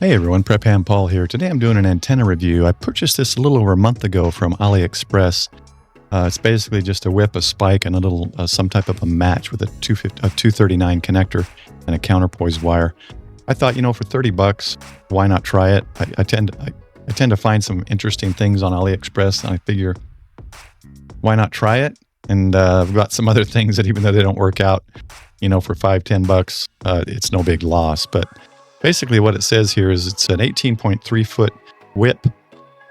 Hey everyone, PrepHamm Paul here. Today I'm doing an antenna review. I purchased this a little over a month ago from AliExpress. It's basically just a whip, a spike, and a little some type of a match with a 239 connector and a counterpoise wire. I thought, for 30 bucks, why not try it? I tend to find some interesting things on AliExpress, and I figure, why not try it? And I've got some other things that even though they don't work out, for $5-10, it's no big loss. But basically what it says here is it's an 18.3 foot whip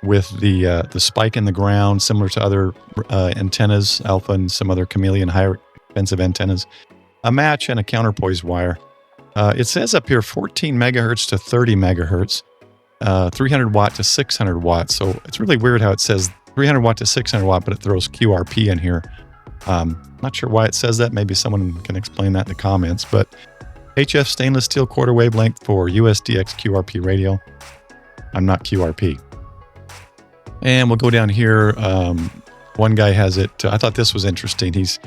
with the spike in the ground, similar to other antennas, Alpha and some other Chameleon higher expensive antennas, a match and a counterpoise wire. It says up here 14 megahertz to 30 megahertz, 300 watt to 600 watts. So it's really weird how it says 300 watt to 600 watt, but it throws QRP in here. Not sure why it says that. Maybe someone can explain that in the comments, but HF stainless steel quarter wavelength for USDX QRP radio. I'm not QRP. And we'll go down here. One guy has it. I thought this was interesting. He's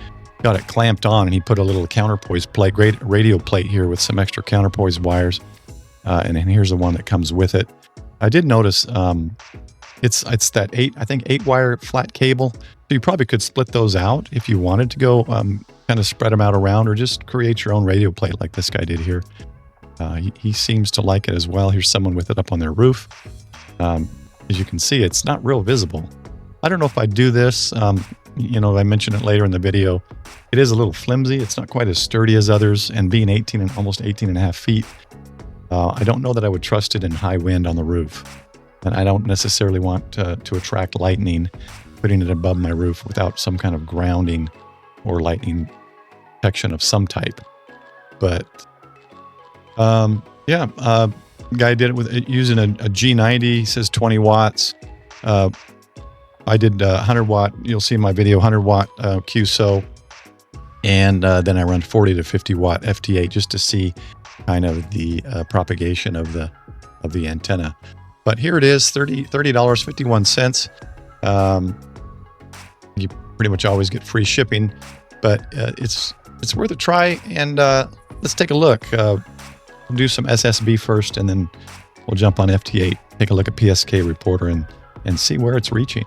got it clamped on and he put a little counterpoise plate, great radio plate here with some extra counterpoise wires. And here's the one that comes with it. I did notice it's that 8 wire flat cable. So you probably could split those out if you wanted to go kind of spread them out around, or just create your own radio plate like this guy did here. He seems to like it as well. Here's someone with it up on their roof. As you can see, it's not real visible. I don't know if I do this. I mentioned it later in the video. It is a little flimsy. It's not quite as sturdy as others, and being almost 18 and a half feet, I don't know that I would trust it in high wind on the roof. And I don't necessarily want to attract lightning, putting it above my roof without some kind of grounding or lightning protection of some type. But guy did it with using a G90. He says 20 watts. I did 100 watt. You'll see in my video 100 watt QSO, and then I run 40 to 50 watt FT8 just to see kind of the propagation of the antenna. But here it is, $30.51. You pretty much always get free shipping, but it's worth a try. And let's take a look. We'll do some SSB first, and then we'll jump on FT8, take a look at PSK Reporter, and see where it's reaching.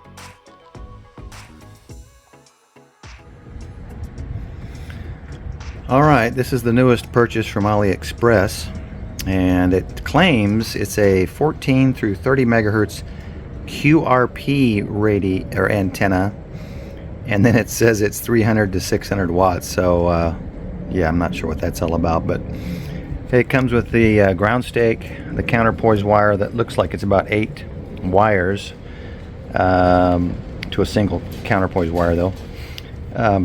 All right, this is the newest purchase from AliExpress, and it claims it's a 14 through 30 megahertz QRP radio or antenna, and then it says it's 300 to 600 watts. So I'm not sure what that's all about, but it comes with the ground stake, the counterpoise wire that looks like it's about 8 wires to a single counterpoise wire though.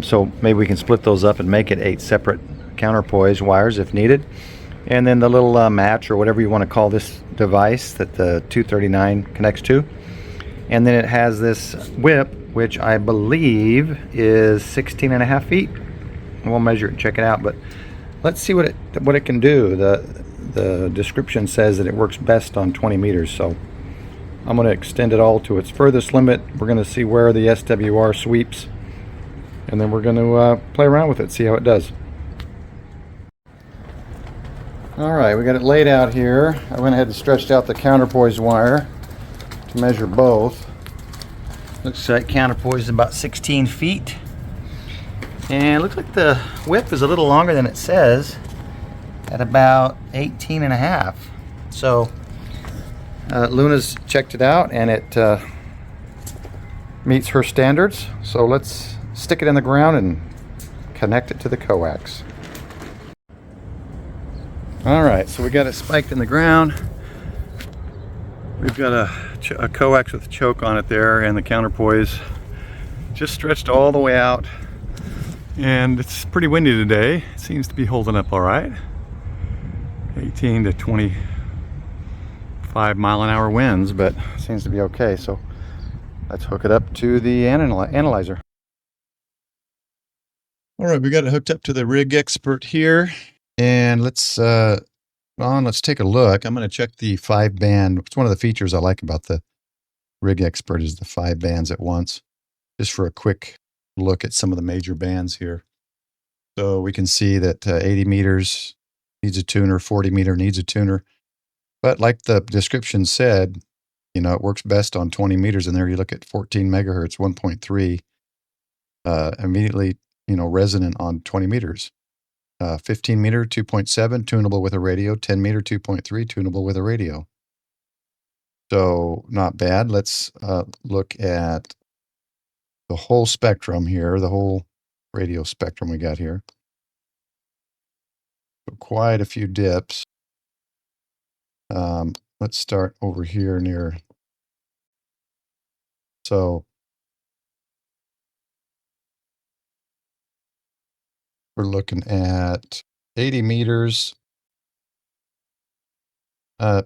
So maybe we can split those up and make it 8 separate counterpoise wires if needed. And then the little match, or whatever you want to call this device that the 239 connects to. And then it has this whip, which I believe is 16 and a half feet. We'll measure it and check it out, but let's see what it can do. The description says that it works best on 20 meters, so I'm going to extend it all to its furthest limit. We're going to see where the SWR sweeps, and then we're going to play around with it, see how it does. Alright, we got it laid out here. I went ahead and stretched out the counterpoise wire to measure both. Looks like counterpoise is about 16 feet. And it looks like the whip is a little longer than it says, at about 18 and a half. So Luna's checked it out, and it meets her standards. So let's stick it in the ground and connect it to the coax. Alright, so we got it spiked in the ground. We've got a coax with a choke on it there, and the counterpoise just stretched all the way out. And it's pretty windy today. It seems to be holding up all right. 18 to 25 mile an hour winds, but seems to be okay. So let's hook it up to the analyzer. All right, we got it hooked up to the Rig Expert here. And let's take a look. I'm going to check the 5-band. It's one of the features I like about the Rig Expert is the 5 bands at once, just for a quick look at some of the major bands here. So we can see that 80 meters needs a tuner, 40 meter needs a tuner, But like the description said, it works best on 20 meters. And there you look at 14 megahertz, 1.3, immediately, resonant on 20 meters. 15 meter, 2.7, tunable with a radio. 10 meter, 2.3, tunable with a radio. So not bad. Let's look at the whole spectrum here, the whole radio spectrum we got here. So quite a few dips. Let's start over here near. So we're looking at 80 meters. How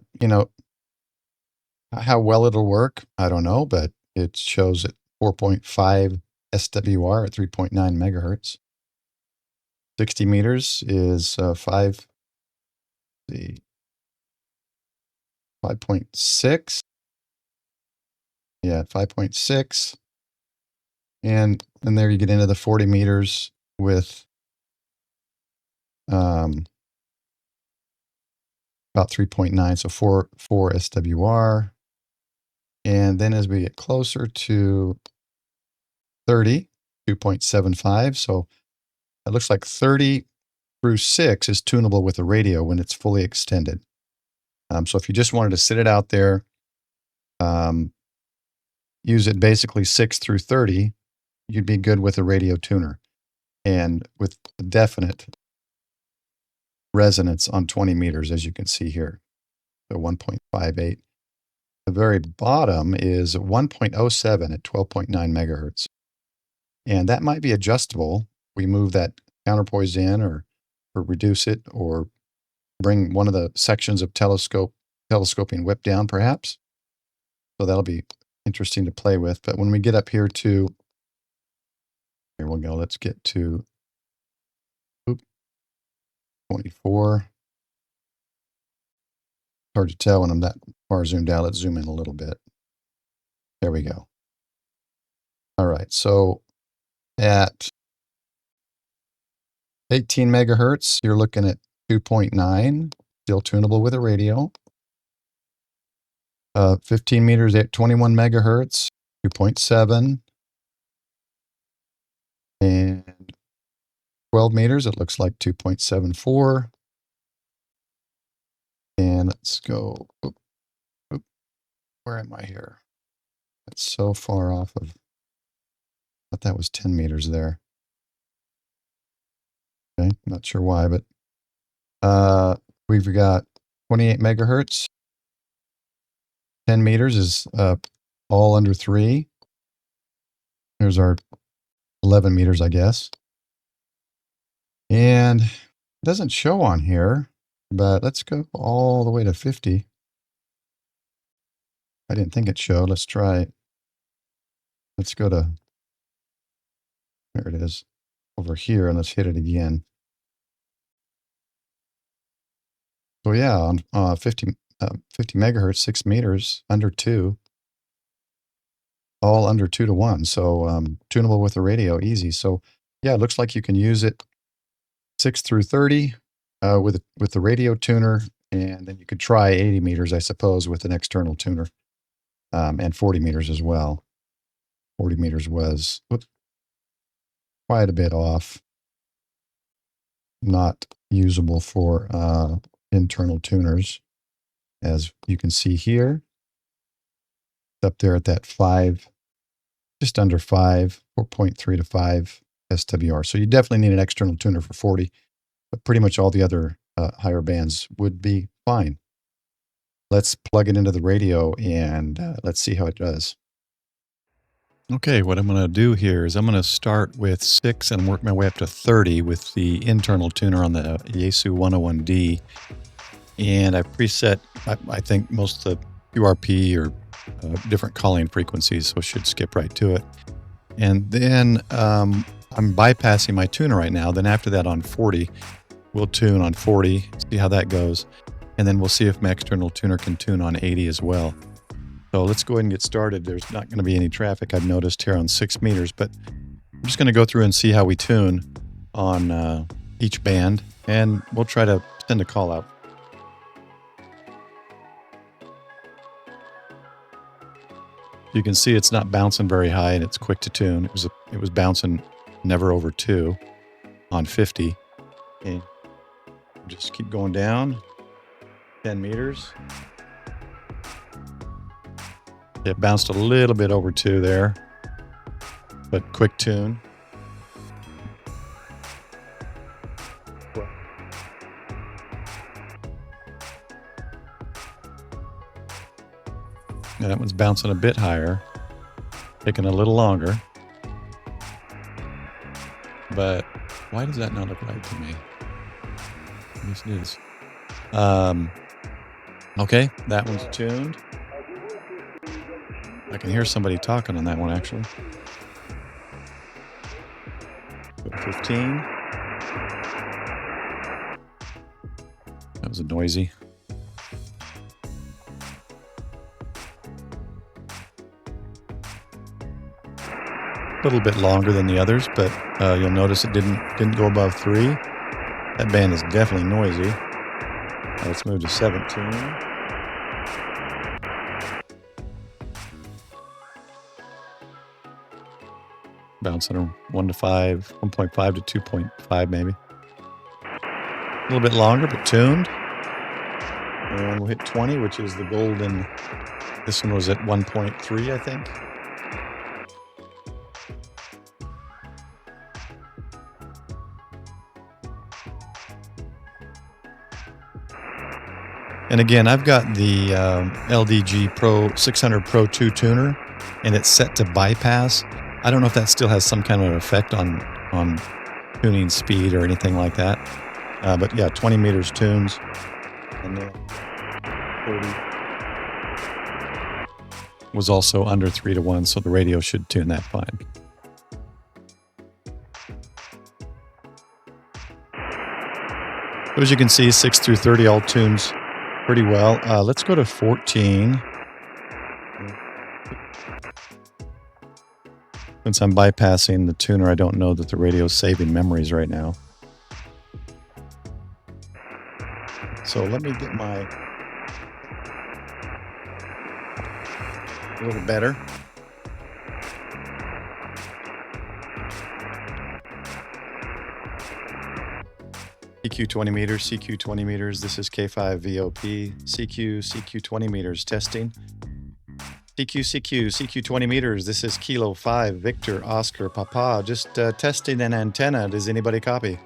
well it'll work, I don't know, but it shows at 4.5 SWR at 3.9 megahertz. 60 meters is 5.6. Yeah, 5.6. And there you get into the 40 meters with about 3.9, so 4 SWR. And then as we get closer to 30, 2.75. So it looks like 30 through 6 is tunable with the radio when it's fully extended. So if you just wanted to sit it out there, use it basically 6 through 30, you'd be good with a radio tuner. And with definite resonance on 20 meters, as you can see here, so 1.58. The very bottom is 1.07 at 12.9 megahertz. And that might be adjustable. We move that counterpoise in or reduce it or bring one of the sections of telescoping whip down perhaps. So that'll be interesting to play with. But when we get up here to, here we go, let's get to 24. Hard to tell when I'm that far zoomed out. Let's zoom in a little bit. There we go. All right, so at 18 megahertz, you're looking at 2.9, still tunable with a radio. 15 meters at 21 megahertz, 2.7. And 12 meters, it looks like 2.74. And let's go, where am I here? That's so far off of, I thought that was 10 meters there. Okay, not sure why, but we've got 28 megahertz. 10 meters is all under 3. Here's our 11 meters, I guess. And it doesn't show on here, but let's go all the way to 50. I didn't think it showed. Let's try. Let's go to, there it is, over here, and let's hit it again. So yeah, on 50 megahertz, 6 meters, under 2. All under 2 to 1. So tunable with the radio, easy. So yeah, it looks like you can use it 6 through 30 with the radio tuner, and then you could try 80 meters, I suppose, with an external tuner, and 40 meters as well. 40 meters was quite a bit off, not usable for internal tuners, as you can see here. Up there at that 5, just under 5, 4.3 to 5 SWR. So you definitely need an external tuner for 40, but pretty much all the other higher bands would be fine. Let's plug it into the radio and let's see how it does. Okay, what I'm going to do here is I'm going to start with 6 and work my way up to 30 with the internal tuner on the Yaesu 101D. And I preset, I think, most of the QRP or different calling frequencies, so should skip right to it. And then I'm bypassing my tuner right now. Then after that on 40, we'll tune on 40, see how that goes. And then we'll see if my external tuner can tune on 80 as well. So let's go ahead and get started. There's not going to be any traffic I've noticed here on 6 meters, but I'm just going to go through and see how we tune on each band, and we'll try to send a call out. You can see it's not bouncing very high and it's quick to tune. It was bouncing never over 2 on 50. And just keep going down 10 meters. It bounced a little bit over 2 there, but quick tune. And that one's bouncing a bit higher, taking a little longer. But why does that not look right to me? Yes, it is. Okay, that one's tuned. I can hear somebody talking on that one, actually. 15. That was noisy. A little bit longer than the others, but you'll notice it didn't go above 3. That band is definitely noisy. Let's move to 17. Bouncing on 1 to 5, 1.5 to 2.5 maybe. A little bit longer, but tuned. And we'll hit 20, which is the golden. This one was at 1.3, I think. And again, I've got the LDG Pro 600 Pro 2 tuner, and it's set to bypass. I don't know if that still has some kind of effect on tuning speed or anything like that. But yeah, 20 meters tunes. And then 30 was also under 3 to 1, so the radio should tune that fine. As you can see, 6 through 30 all tunes pretty well. Let's go to 14. Since I'm bypassing the tuner, I don't know that the radio's saving memories right now. So let me get my a little better. CQ 20 meters, CQ 20 meters. This is K5 VOP. CQ 20 meters testing. CQ 20 meters. This is Kilo 5 Victor Oscar Papa. Just testing an antenna. Does anybody copy?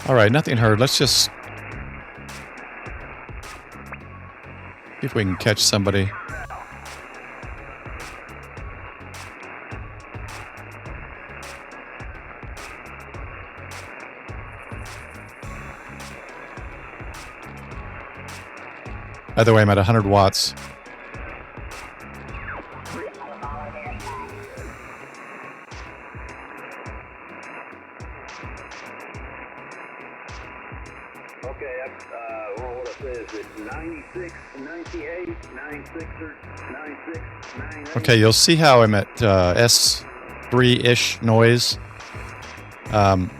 All right, nothing heard. Let's just see if we can catch somebody. By the way, I'm at 100 watts. Okay, what it says is 96, 98, 96, or 96, 98. Okay, you'll see how I'm at S3-ish noise.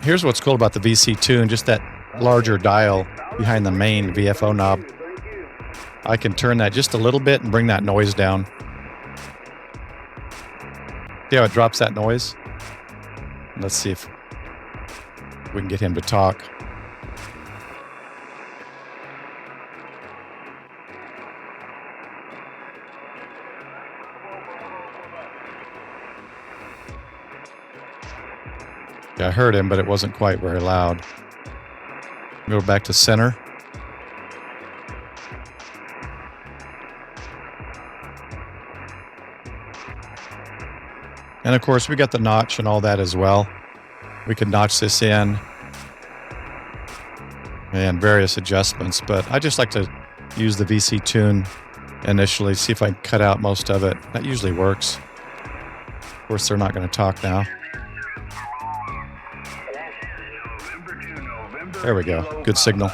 Here's what's cool about the VC tune, just that larger dial behind the main VFO knob. I can turn that just a little bit and bring that noise down. See how it drops that noise? Let's see if we can get him to talk. Yeah, I heard him, but it wasn't quite very loud. Go back to center. And of course, we got the notch and all that as well. We could notch this in and various adjustments, but I just like to use the VC tune initially, see if I can cut out most of it. That usually works. Of course, they're not going to talk now. There we go. Good signal.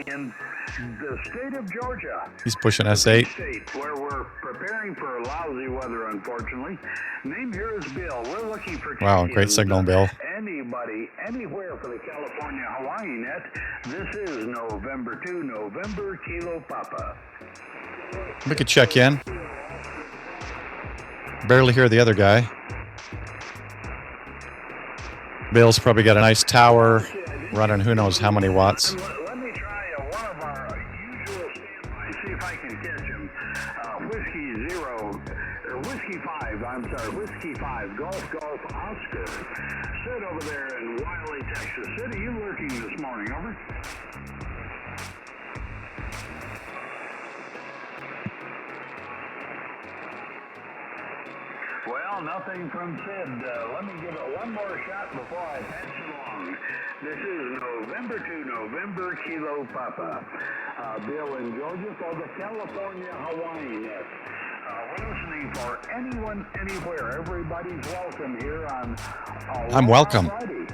In the state of Georgia. He's pushing S8. State where we're preparing for lousy weather, unfortunately. Name here is Bill. We're looking for Wow, great signal, Bill. Anybody, anywhere for the California Hawaii net. This is November 2, November Kilo Papa. We could check in. Barely hear the other guy. Bill's probably got a nice tower running who knows how many watts. Let me try one of our usual standbys, see if I can catch him. Whiskey 5, Golf Oscar. Sit over there in Wiley, Texas City. You lurking this morning, over? Well, nothing from Sid. Let me give it one more shot before I pass it along. This is November 2, November Kilo Papa. Bill in Georgia for the California Hawaii net. We're listening for anyone, anywhere. Everybody's welcome here on I'm welcome. Friday.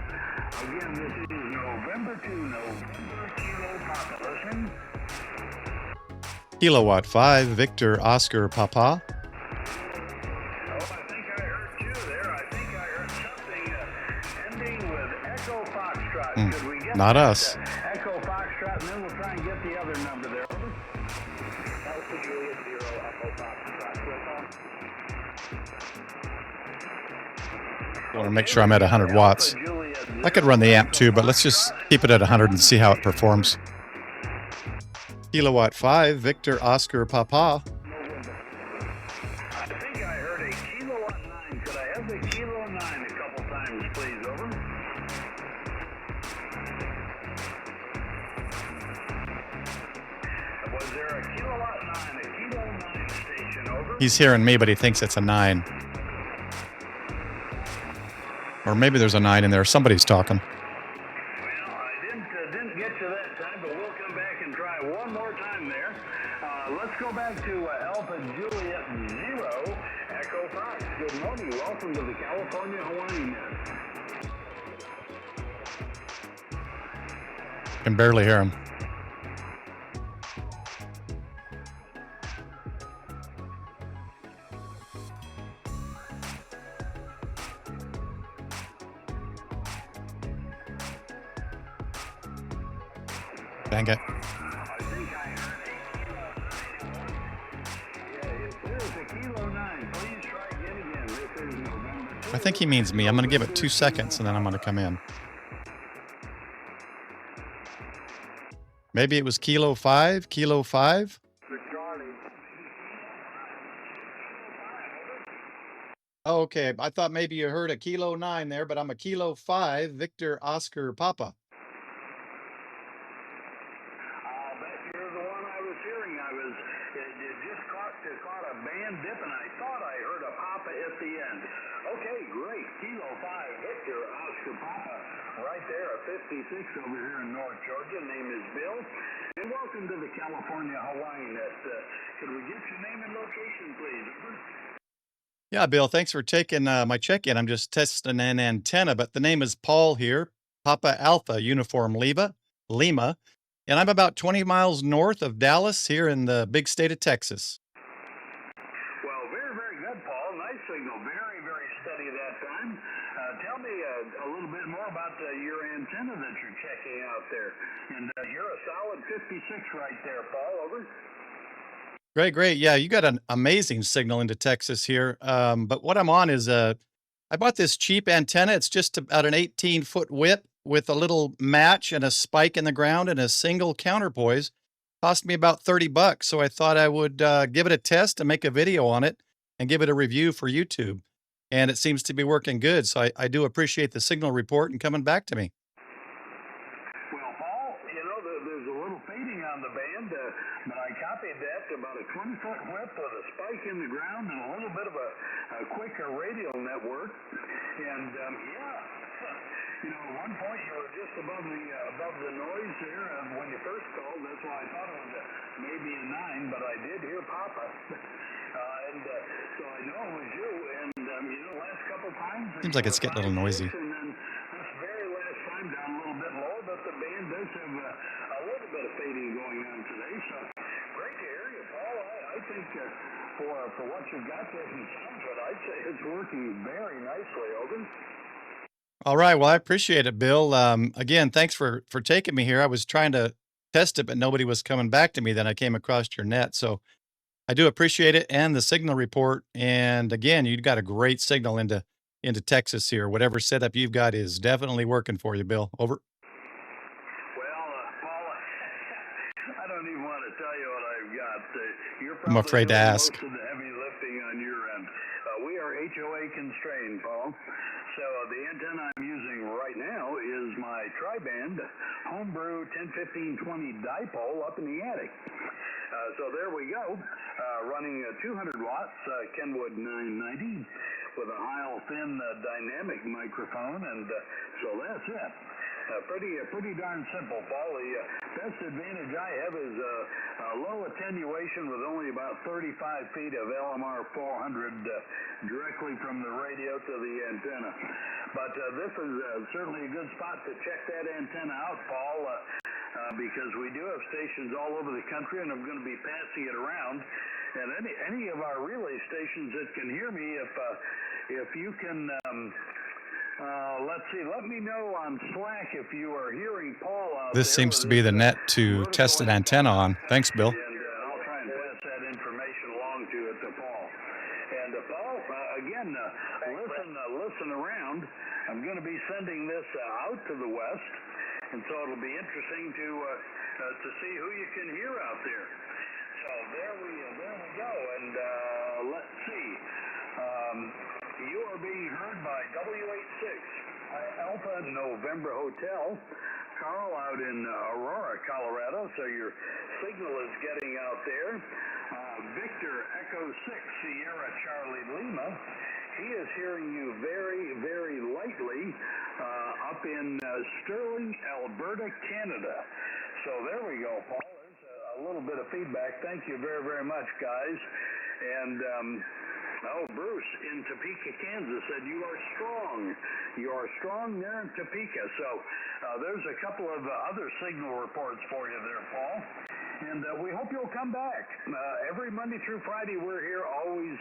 Again, this is November 2, November Kilo Papa. Listen. Kilowatt 5, Victor Oscar Papa. Not us. Echo Foxtrot, and then we'll try and get the other number there. Alpha Juliet 0, Echo Foxtrot. I want to make sure I'm at 100 watts. I could run the amp too, but let's just keep it at 100 and see how it performs. Kilowatt 5, Victor Oscar Papa. I think I heard a kilowatt 9. Could I have the kilo 9 a couple times, please? Over. Was there a kilowatt 9, a kilo 9 station, over? He's hearing me, but he thinks it's a 9. Or maybe there's a 9 in there. Somebody's talking. Well, I didn't get to that time, but we'll come back and try one more time there. Let's go back to Alpha Juliet 0, Echo Fox. Good morning. Welcome to the California Hawaii net. Can barely hear him. Dang it. I think he means me. I'm going to give it 2 seconds and then I'm going to come in. Maybe it was Kilo 5? Kilo 5? Oh, okay. I thought maybe you heard a Kilo 9 there, but I'm a Kilo 5, Victor Oscar Papa. It caught a band dip, and I thought I heard a Papa at the end. Okay, great. Kilo 5, Victor Oscar Papa, right there at 56 over here in North Georgia. Name is Bill, and welcome to the California Hawaii net. Could we get your name and location, please? Over. Yeah, Bill, thanks for taking my check-in. I'm just testing an antenna, but the name is Paul here, Papa Alpha Uniform Lima, and I'm about 20 miles north of Dallas here in the big state of Texas. Signal very, very steady that time. Tell me a little bit more about your antenna that you're checking out there. And you're a solid 56 right there, Paul. Over. Great. Yeah, you got an amazing signal into Texas here. But what I'm on is I bought this cheap antenna. It's just about an 18-foot width with a little match and a spike in the ground and a single counterpoise. Cost me about $30. So I thought I would give it a test and make a video on it and give it a review for YouTube. And it seems to be working good. So I do appreciate the signal report and coming back to me. Well, Paul, there's a little fading on the band, but I copied that to about a 20-foot width with a spike in the ground and a little bit of a quicker radial network. And, at one point you were just above the noise there when you first called. That's why I thought it was maybe a 9, but I did hear Papa. So I know it was you, and last couple times... Seems like it's getting a little noisy. And then this very last time down a little bit low, but the band does have a little bit of fading going on today, so it's working very nicely. Over. All right. Well, I appreciate it, Bill. Again, thanks for taking me here. I was trying to test it, but nobody was coming back to me. Then I came across your net. So I do appreciate it and the signal report. And again, you've got a great signal into Texas here. Whatever setup you've got is definitely working for you, Bill. Over. Well, Paul, I don't even want to tell you what I've got. You're I'm probably afraid to doing ask. most of the heavy lifting on your end. We are HOA constrained, Paul. So the antenna I'm using right now is my tri-band homebrew 10-15-20 dipole up in the attic. So there we go, running 200 watts Kenwood 990 with a Heil thin dynamic microphone, and so that's it. Pretty darn simple, Paul. The best advantage I have is a low attenuation with only about 35 feet of LMR 400 directly from the radio to the antenna. But this is certainly a good spot to check that antenna out, Paul, because we do have stations all over the country, and I'm going to be passing it around. And any of our relay stations that can hear me, if you can. Let's see. Let me know on Slack if you are hearing Paul out This there. seems to be the net to test an antenna on. Thanks, Bill. And I'll try and pass that information along to Paul. And Paul, again, listen around. I'm going to be sending this out to the west, and so it'll be interesting to see who you can hear out there. So there we go. And let's see. You are being heard by W86 Alpha November Hotel, Carl out in Aurora, Colorado, so your signal is getting out there. Victor Echo 6 Sierra Charlie Lima, he is hearing you very, very lightly up in Sterling, Alberta, Canada. So there we go, Paul. There's a little bit of feedback. Thank you very, very much, guys. And Bruce in Topeka, Kansas said you are strong. You are strong there in Topeka. So there's a couple of other signal reports for you there, Paul. And we hope you'll come back. Every Monday through Friday we're here, always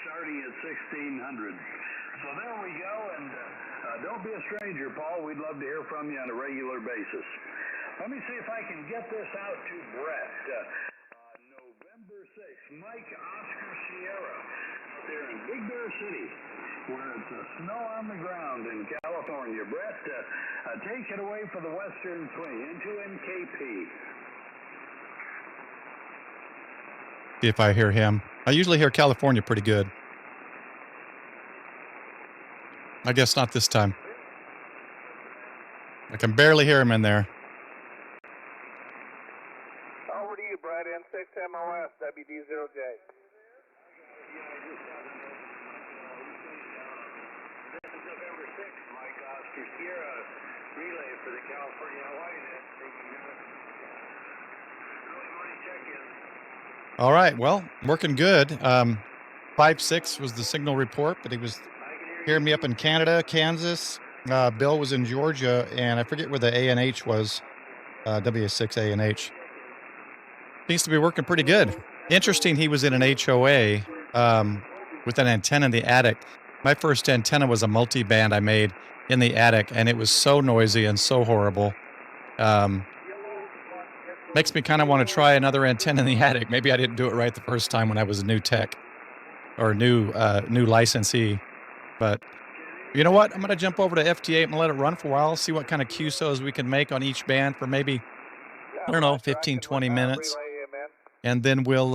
starting at 1600. So there we go. And don't be a stranger, Paul. We'd love to hear from you on a regular basis. Let me see if I can get this out to Brett. November 6th, Mike Oscar Sierra. There in Big Bear City, where it's snow on the ground in California. Brett, take it away for the Western Swing into NKP. See if I hear him. I usually hear California pretty good. I guess not this time. I can barely hear him in there. Over to you, Brad. N6 MOS, WD0J. This is November 6th, Mike Oscar Sierra relay for the California Hawaii net. Early morning check-in. All right. Well, working good. 5-6 was the signal report, but he was hearing me up in Canada, Kansas. Bill was in Georgia, and I forget where the ANH was. W6 ANH. Seems to be working pretty good. Interesting, he was in an HOA with an antenna in the attic. My first antenna was a multi-band I made in the attic, and it was so noisy and so horrible. Makes me kind of want to try another antenna in the attic. Maybe I didn't do it right the first time when I was a new tech or new licensee. But you know what? I'm going to jump over to FT8 and let it run for a while, see what kind of QSOs we can make on each band for maybe, I don't know, 15, 20 minutes. And then we'll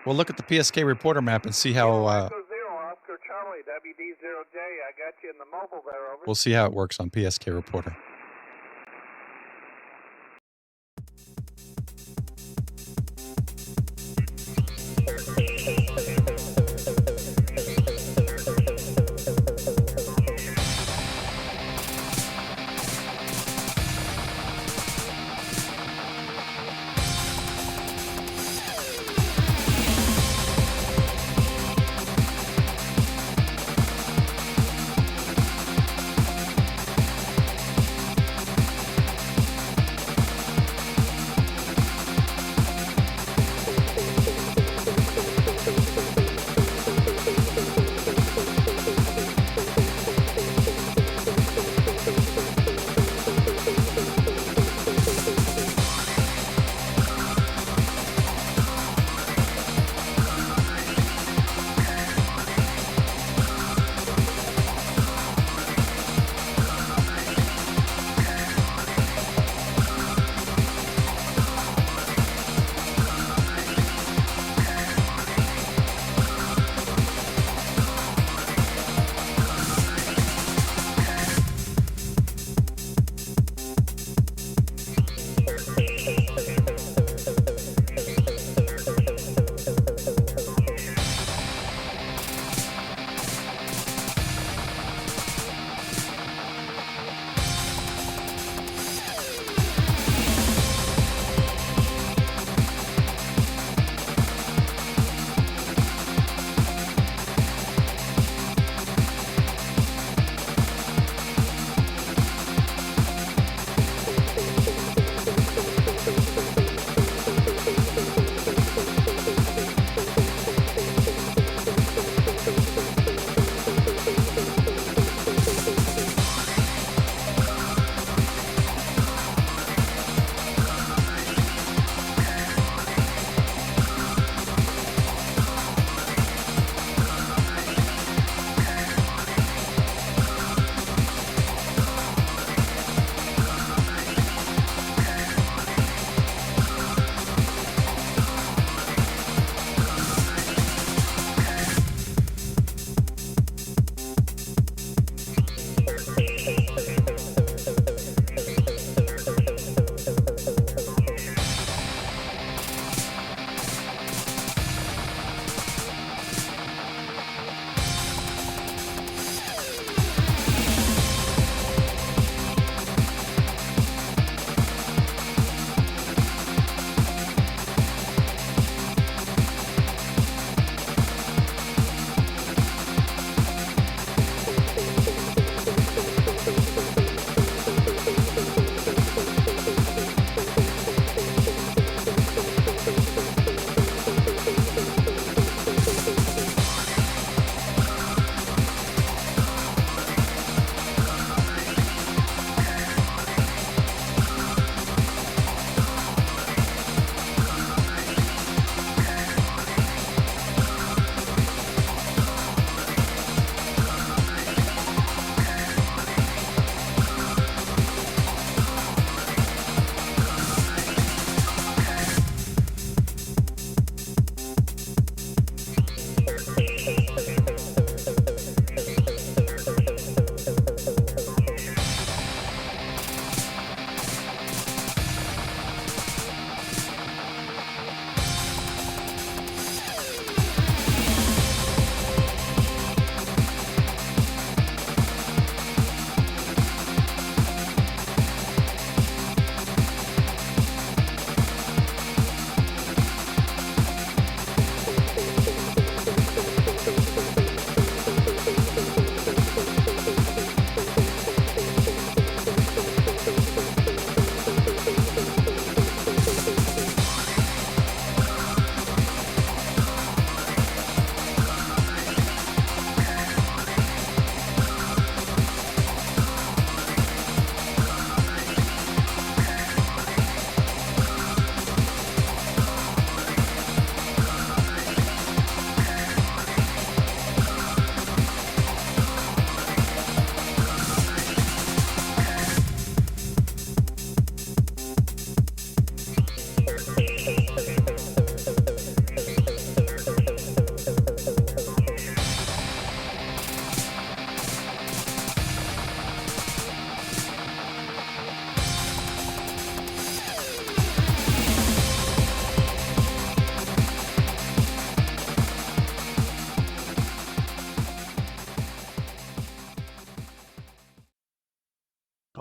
look at the PSK reporter map and see how Oscar Charlie, WD0J. I got you in the mobile there, over. We'll see how it works on PSK reporter.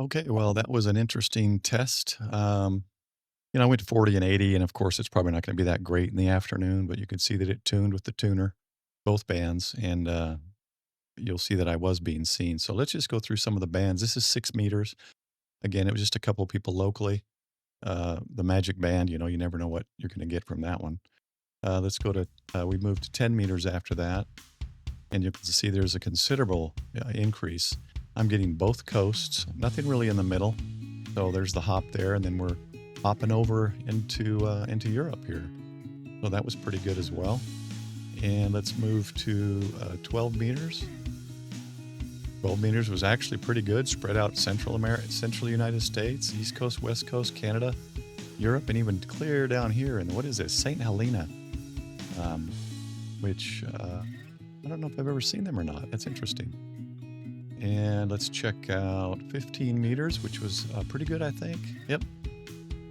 Okay, well, that was an interesting test. I went to 40 and 80, and of course, it's probably not going to be that great in the afternoon, but you could see that it tuned with the tuner, both bands, and you'll see that I was being seen. So let's just go through some of the bands. This is 6 meters. Again, it was just a couple of people locally. The Magic Band, you never know what you're going to get from that one. Let's go to, we moved to 10 meters after that, and you can see there's a considerable increase. I'm getting both coasts, nothing really in the middle. So there's the hop there, and then we're hopping over into Europe here. So that was pretty good as well. And let's move to 12 meters. 12 meters was actually pretty good, spread out Central United States, East Coast, West Coast, Canada, Europe, and even clear down here. And what is this? St. Helena, which I don't know if I've ever seen them or not. That's interesting. And let's check out 15 meters, which was pretty good, I think. Yep.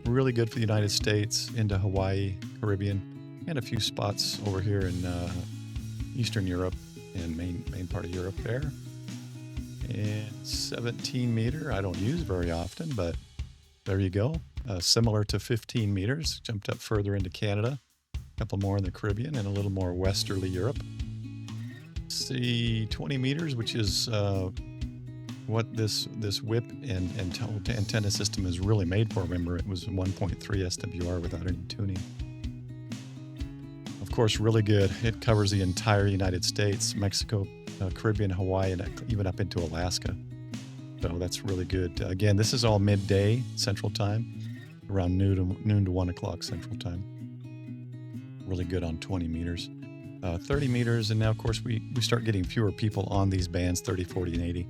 Really good for the United States, into Hawaii, Caribbean, and a few spots over here in Eastern Europe and main part of Europe there. And 17 meter, I don't use very often, but there you go. Similar to 15 meters, jumped up further into Canada, a couple more in the Caribbean, and a little more westerly Europe. See 20 meters, which is what this whip and antenna system is really made for. Remember, it was 1.3 SWR without any tuning. Of course, really good. It covers the entire United States, Mexico, Caribbean, Hawaii, and even up into Alaska. So that's really good. Again, this is all midday Central Time, around noon to 1 o'clock Central Time. Really good on 20 meters. 30 meters, and now, of course, we start getting fewer people on these bands, 30, 40, and 80.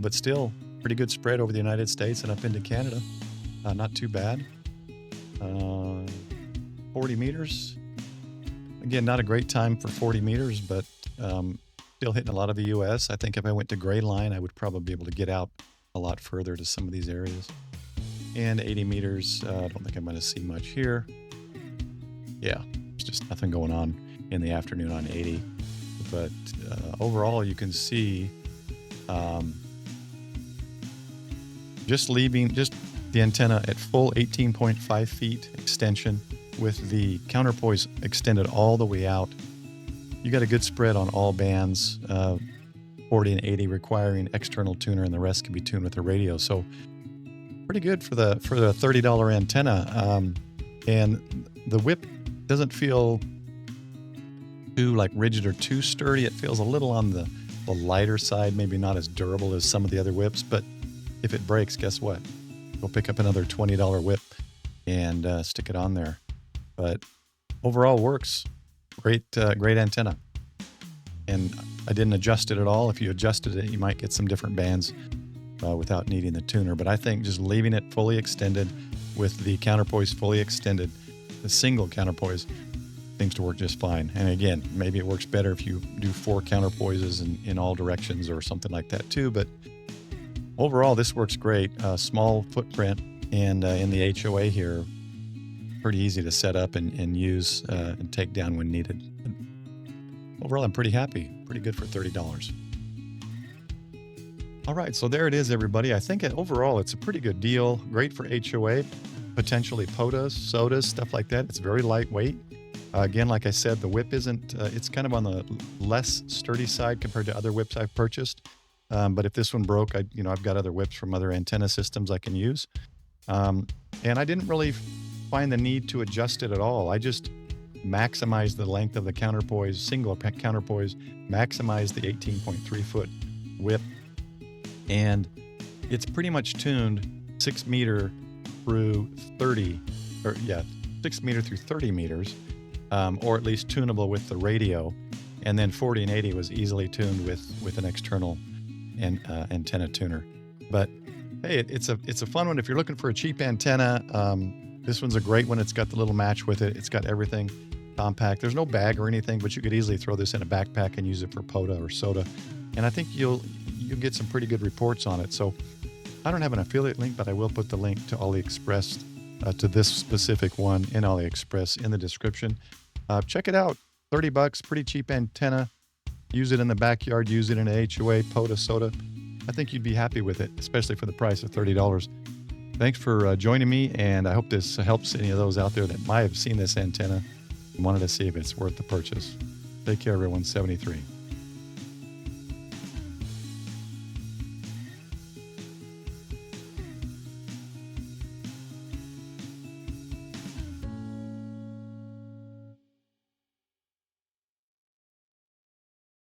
But still, pretty good spread over the United States and up into Canada. Not too bad. 40 meters. Again, not a great time for 40 meters, but still hitting a lot of the U.S. I think if I went to gray line, I would probably be able to get out a lot further to some of these areas. And 80 meters, I don't think I'm going to see much here. Yeah, there's just nothing going on in the afternoon on 80. But overall, you can see just the antenna at full 18.5 feet extension with the counterpoise extended all the way out. You got a good spread on all bands, 40 and 80 requiring external tuner, and the rest can be tuned with the radio. So pretty good for the $30 antenna. And the whip doesn't feel too rigid or too sturdy. It feels a little on the lighter side, maybe not as durable as some of the other whips, but if it breaks, guess what? Go pick up another $20 whip and stick it on there. But overall works. Great antenna. And I didn't adjust it at all. If you adjusted it, you might get some different bands without needing the tuner. But I think just leaving it fully extended with the counterpoise fully extended, the single counterpoise, seems to work just fine. And again, maybe it works better if you do 4 counterpoises in all directions or something like that too. But overall, this works great. Small footprint, and in the HOA here, pretty easy to set up and use and take down when needed. Overall, I'm pretty happy. Pretty good for $30. All right, so there it is, everybody. I think overall, it's a pretty good deal. Great for HOA, potentially POTAs, sodas, stuff like that. It's very lightweight. Again, like I said, the whip isn't, it's kind of on the less sturdy side compared to other whips I've purchased. But if this one broke, I've got other whips from other antenna systems I can use. And I didn't really find the need to adjust it at all. I just maximized the length of the counterpoise, single counterpoise, maximized the 18.3 foot whip. And it's pretty much tuned 6 meter through 30, 6 meter through 30 meters. Or at least tunable with the radio, and then 40 and 80 was easily tuned with an external antenna tuner. But hey, it's a fun one if you're looking for a cheap antenna. This one's a great one. It's got the little match with it. It's got everything compact. There's no bag or anything, but you could easily throw this in a backpack and use it for POTA or SOTA. And I think you'll get some pretty good reports on it. So I don't have an affiliate link, but I will put the link to AliExpress, to this specific one in AliExpress in the description. Check it out. $30, pretty cheap antenna. Use it in the backyard, use it in a HOA, POTA, SOTA. I think you'd be happy with it, especially for the price of $30. Thanks for joining me, and I hope this helps any of those out there that might have seen this antenna and wanted to see if it's worth the purchase. Take care, everyone. 73.